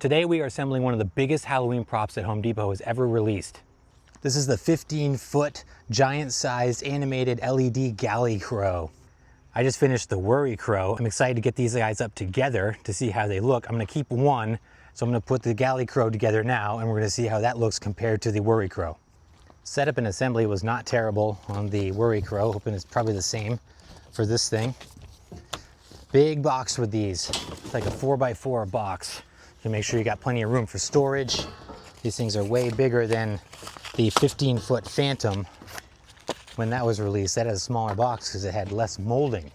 Today we are assembling one of the biggest Halloween props that Home Depot has ever released. This is the 15-foot giant-sized animated LED galley crow. I just finished the worry crow. I'm excited to get these guys up together to see how they look. I'm gonna keep one, so I'm gonna put the galley crow together now, and we're gonna see how that looks compared to the worry crow. Setup and assembly was not terrible on the worry crow. Hoping it's probably the same for this thing. Big box with these. It's like a 4x4 box. To make sure you got plenty of room for storage. These things are way bigger than the 15-foot Phantom. When that was released, that had a smaller box because it had less molding.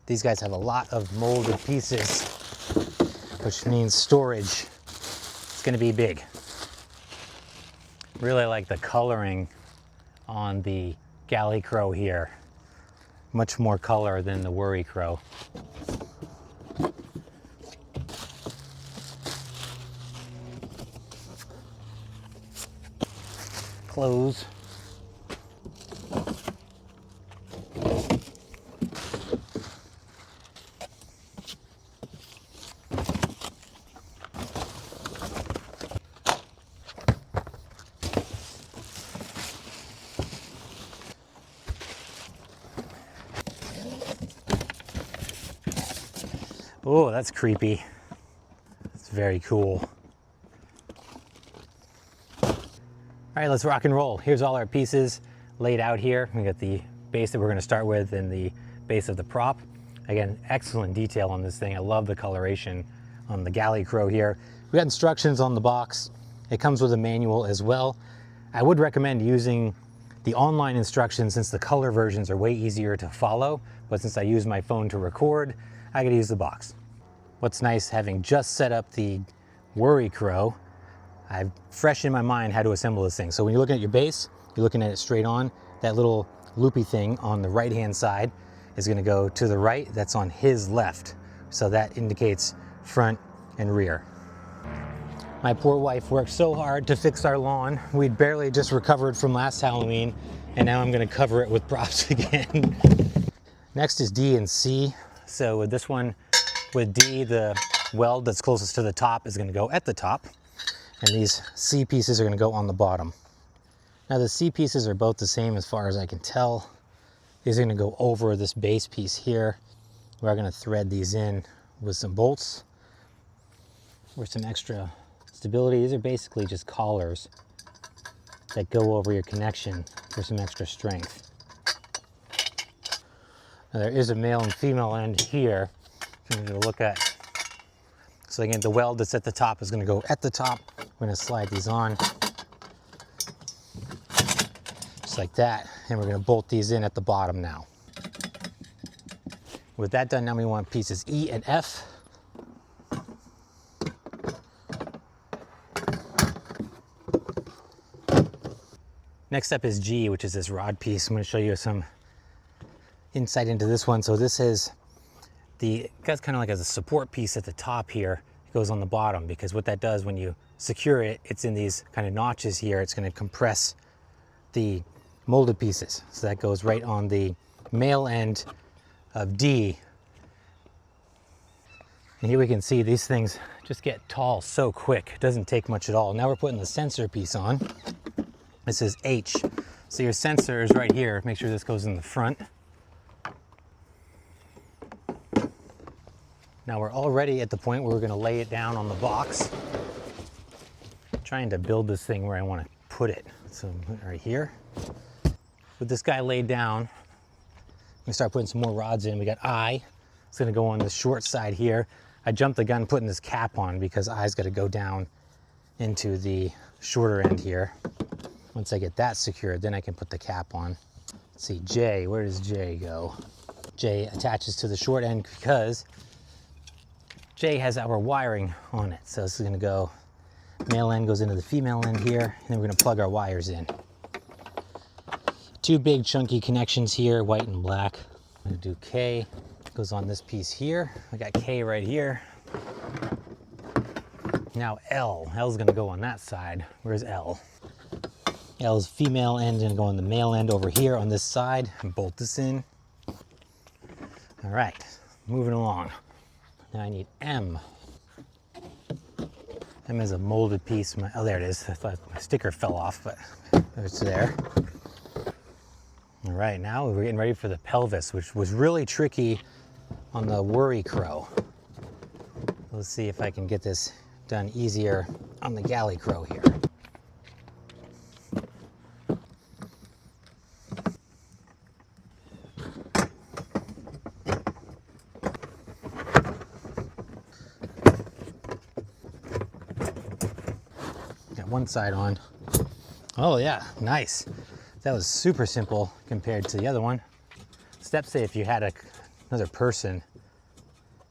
These guys have a lot of molded pieces, which means storage. It's gonna be big. Really like the coloring on the galley crow here. Much more color than the worry crow. Close. Oh, that's creepy. It's very cool. All right, let's rock and roll. Here's all our pieces laid out here. We got the base that we're gonna start with and the base of the prop. Again, excellent detail on this thing. I love the coloration on the galley crow here. We got instructions on the box. It comes with a manual as well. I would recommend using the online instructions since the color versions are way easier to follow, but since I use my phone to record, I gotta use the box. What's nice, having just set up the worry crow, I've fresh in my mind how to assemble this thing. So when you're looking at your base, you're looking at it straight on. That little loopy thing on the right-hand side is gonna go to the right, that's on his left. So that indicates front and rear. My poor wife worked so hard to fix our lawn. We'd barely just recovered from last Halloween, and now I'm gonna cover it with props again. Next is D and C. So with this one, with D, the weld that's closest to the top is gonna go at the top. And these C pieces are gonna go on the bottom. Now the C pieces are both the same as far as I can tell. These are gonna go over this base piece here. We're gonna thread these in with some bolts for some extra stability. These are basically just collars that go over your connection for some extra strength. Now there is a male and female end here. I'm gonna look at. So again, the weld that's at the top is gonna go at the top. We're gonna slide these on, just like that. And we're gonna bolt these in at the bottom now. With that done, now we want pieces E and F. Next up is G, which is this rod piece. I'm gonna show you some insight into this one. So this is it goes kind of like as a support piece at the top here. It goes on the bottom because what that does when you secure it, it's in these kind of notches here. It's going to compress the molded pieces. So that goes right on the male end of D. And here we can see these things just get tall so quick. It doesn't take much at all. Now we're putting the sensor piece on. This is H. So your sensor is right here. Make sure this goes in the front. Now we're already at the point where we're gonna lay it down on the box. I'm trying to build this thing where I wanna put it. So right here. With this guy laid down, we start putting some more rods in. We got I, it's gonna go on the short side here. I jumped the gun putting this cap on because I's gotta go down into the shorter end here. Once I get that secured, then I can put the cap on. Let's see, J, where does J go? J attaches to the short end because J has our wiring on it. So this is gonna go, male end goes into the female end here, and then we're gonna plug our wires in. Two big chunky connections here, white and black. I'm gonna do K, goes on this piece here. I got K right here. Now L, L's gonna go on that side. Where's L? L's female end gonna go on the male end over here on this side and bolt this in. All right, moving along. Now I need M. Them as a molded piece. Oh, there it is. I thought my sticker fell off, but it's there. All right, now we're getting ready for the pelvis, which was really tricky on the worry crow. Let's see if I can get this done easier on the galley crow here. Got one side on. Oh yeah, nice. That was super simple compared to the other one. Steps say if you had another person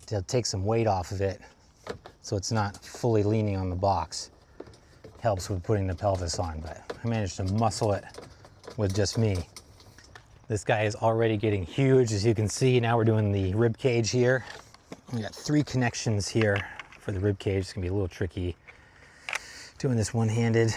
to take some weight off of it so it's not fully leaning on the box. Helps with putting the pelvis on, but I managed to muscle it with just me. This guy is already getting huge, as you can see. Now we're doing the rib cage here. We got 3 connections here for the rib cage. It's gonna be a little tricky doing this one-handed.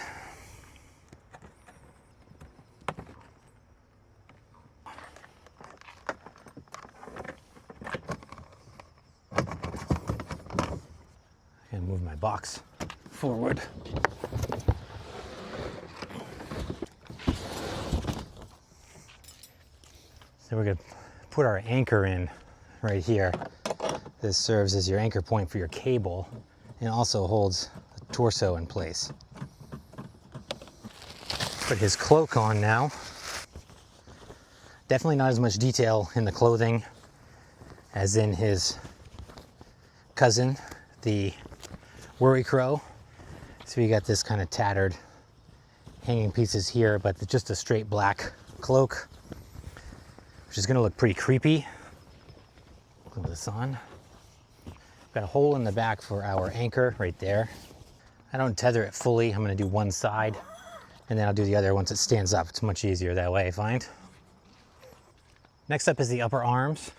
And move my box forward. So we're gonna put our anchor in right here. This serves as your anchor point for your cable and also holds the torso in place. Put his cloak on now. Definitely not as much detail in the clothing as in his cousin, the worry crow. So you got this kind of tattered hanging pieces here, but just a straight black cloak, which is gonna look pretty creepy. Put this on. Got a hole in the back for our anchor right there. I don't tether it fully. I'm gonna do one side and then I'll do the other once it stands up. It's much easier that way, I find. Next up is the upper arms.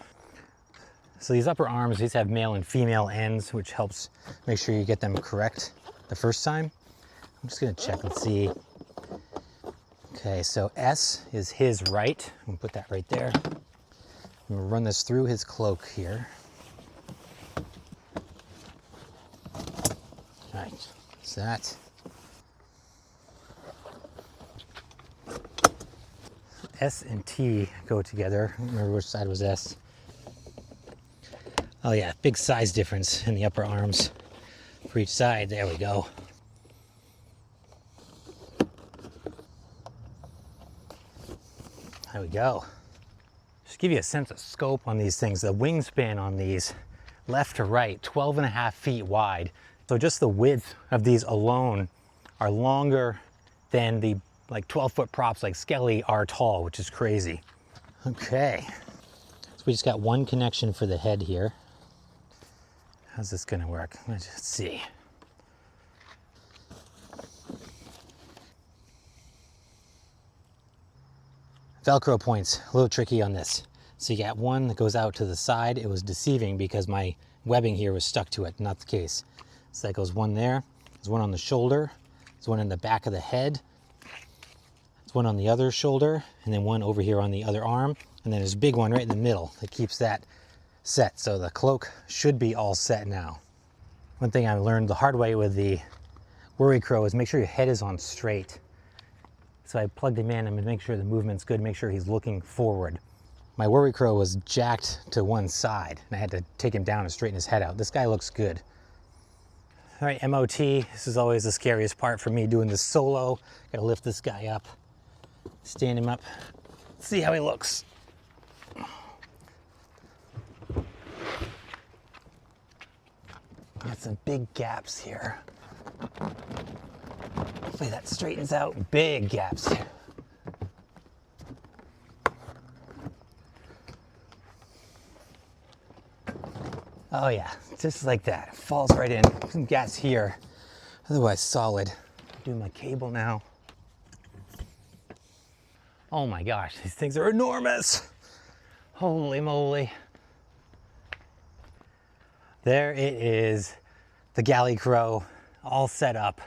So these upper arms, these have male and female ends, which helps make sure you get them correct the first time. I'm just gonna check and see. Okay, so S is his right. I'm gonna put that right there. I'm gonna run this through his cloak here. All right, that's that. S and T go together. I don't remember which side was S. Oh yeah, big size difference in the upper arms for each side. There we go. There we go. Just give you a sense of scope on these things. The wingspan on these, left to right, 12.5 feet wide. So just the width of these alone are longer than the 12-foot props like Skelly are tall, which is crazy. Okay, so we just got one connection for the head here. How's this gonna work? Let's just see. Velcro points, a little tricky on this. So you got one that goes out to the side. It was deceiving because my webbing here was stuck to it, not the case. So that goes one there, there's one on the shoulder, there's one in the back of the head, there's one on the other shoulder, and then one over here on the other arm, and then there's a big one right in the middle that keeps that set. So the cloak should be all set now. One thing I learned the hard way with the worry crow is make sure your head is on straight. So I plugged him in and make sure the movement's good, make sure he's looking forward. My worry crow was jacked to one side and I had to take him down and straighten his head out. This guy looks good. All right, MOT, this is always the scariest part for me doing this solo. Gotta lift this guy up, stand him up, see how he looks. Got some big gaps here. Hopefully that straightens out. Big gaps here. Oh yeah, just like that. Falls right in. Some gas here. Otherwise solid. Do my cable now. Oh my gosh, these things are enormous. Holy moly. There it is, the galley crow, all set up.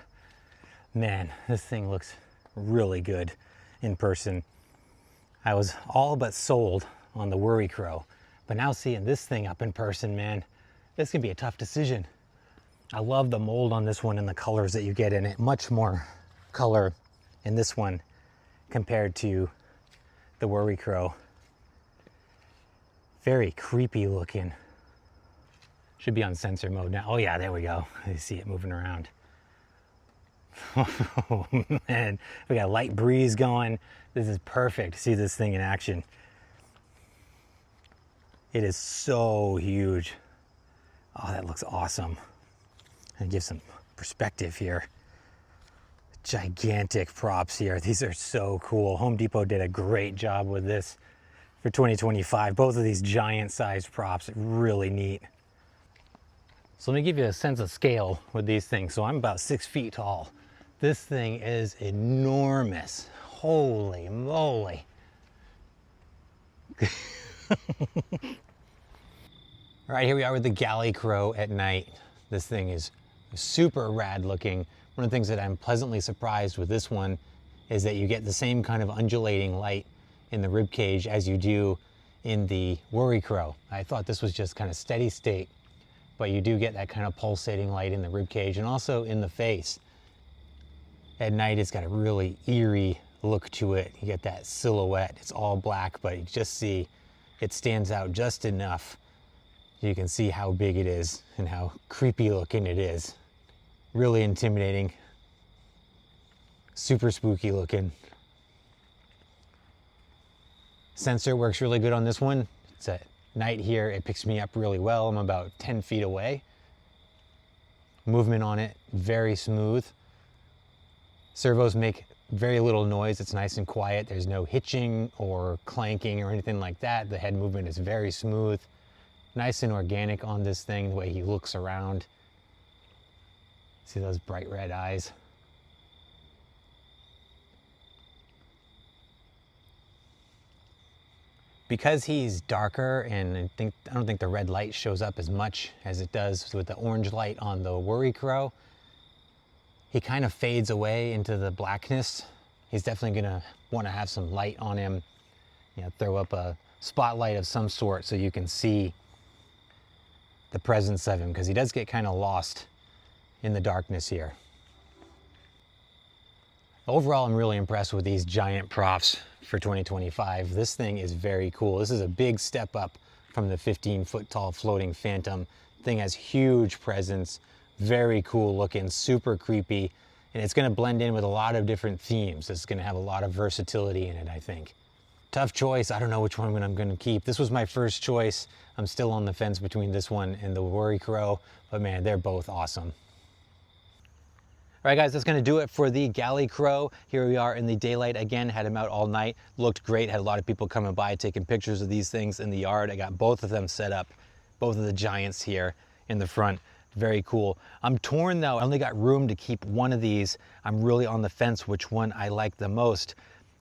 Man, this thing looks really good in person. I was all but sold on the worry crow, but now seeing this thing up in person, man, this can be a tough decision. I love the mold on this one and the colors that you get in it. Much more color in this one compared to the Worry Crow. Very creepy looking. Should be on sensor mode now. Oh yeah, there we go. You see it moving around. Oh man, we got a light breeze going. This is perfect to see this thing in action. It is so huge. Oh, that looks awesome. And give some perspective here. Gigantic props here. These are so cool. Home Depot did a great job with this for 2025. Both of these giant sized props, really neat. So let me give you a sense of scale with these things. So I'm about 6 feet tall. This thing is enormous. Holy moly. All right, here we are with the Galley Crow at night. This thing is super rad looking. One of the things that I'm pleasantly surprised with this one is that you get the same kind of undulating light in the Ribcage as you do in the Worry Crow. I thought this was just kind of steady state, but you do get that kind of pulsating light in the Ribcage and also in the face. At night, it's got a really eerie look to it. You get that silhouette. It's all black, but you just see it stands out just enough. You can see how big it is and how creepy looking it is. Really intimidating. Super spooky looking. Sensor works really good on this one. It's at night here. It picks me up really well. I'm about 10 feet away. Movement on it, very smooth. Servos make very little noise. It's nice and quiet. There's no hitching or clanking or anything like that. The head movement is very smooth. Nice and organic on this thing, the way he looks around. See those bright red eyes? Because he's darker, and I don't think the red light shows up as much as it does with the orange light on the Worry Crow, he kind of fades away into the blackness. He's definitely gonna want to have some light on him. You know, throw up a spotlight of some sort so you can see the presence of him, because he does get kind of lost in the darkness here. Overall, I'm really impressed with these giant props for 2025. This thing is very cool. This is a big step up from the 15-foot tall floating Phantom. Thing has huge presence, very cool looking, super creepy, and it's gonna blend in with a lot of different themes. It's gonna have a lot of versatility in it, I think. Tough choice. I don't know which one I'm gonna keep. This was my first choice. I'm still on the fence between this one and the Worry Crow, but man, they're both awesome. All right, guys, that's gonna do it for the Galley Crow. Here we are in the daylight again, had him out all night. Looked great, had a lot of people coming by taking pictures of these things in the yard. I got both of them set up, both of the giants here in the front. Very cool. I'm torn though, I only got room to keep one of these. I'm really on the fence which one I like the most.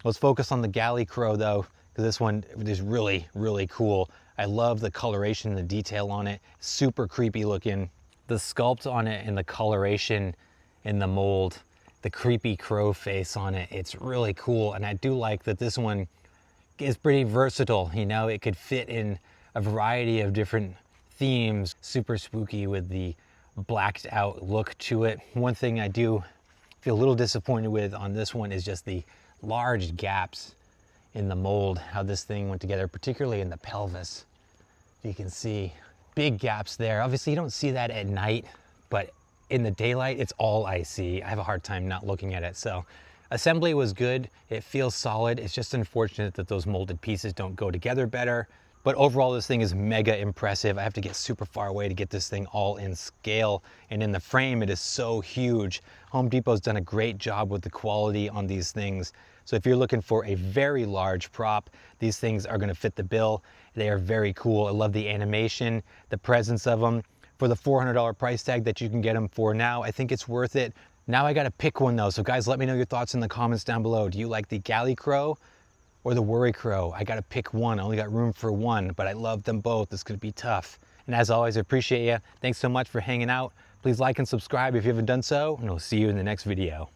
Let's focus on the Galley Crow though, because this one is really, really cool. I love the coloration, the detail on it, super creepy looking. The sculpt on it and the coloration in the mold, the creepy crow face on it, it's really cool. And I do like that this one is pretty versatile. You know, it could fit in a variety of different themes. Super spooky with the blacked out look to it. One thing I do feel a little disappointed with on this one is just the large gaps in the mold, how this thing went together, particularly in the pelvis. You can see big gaps there. Obviously you don't see that at night, but in the daylight, it's all I see. I have a hard time not looking at it. So assembly was good. It feels solid. It's just unfortunate that those molded pieces don't go together better. But overall, this thing is mega impressive. I have to get super far away to get this thing all in scale. And in the frame, it is so huge. Home Depot's done a great job with the quality on these things. So if you're looking for a very large prop, these things are gonna fit the bill. They are very cool. I love the animation, the presence of them. For the $400 price tag that you can get them for now, I think it's worth it. Now I gotta pick one though. So guys, let me know your thoughts in the comments down below. Do you like the Galley Crow or the Worry Crow? I gotta pick one. I only got room for one, but I love them both. It's gonna be tough. And as always, I appreciate you. Thanks so much for hanging out. Please like and subscribe if you haven't done so, and I'll see you in the next video.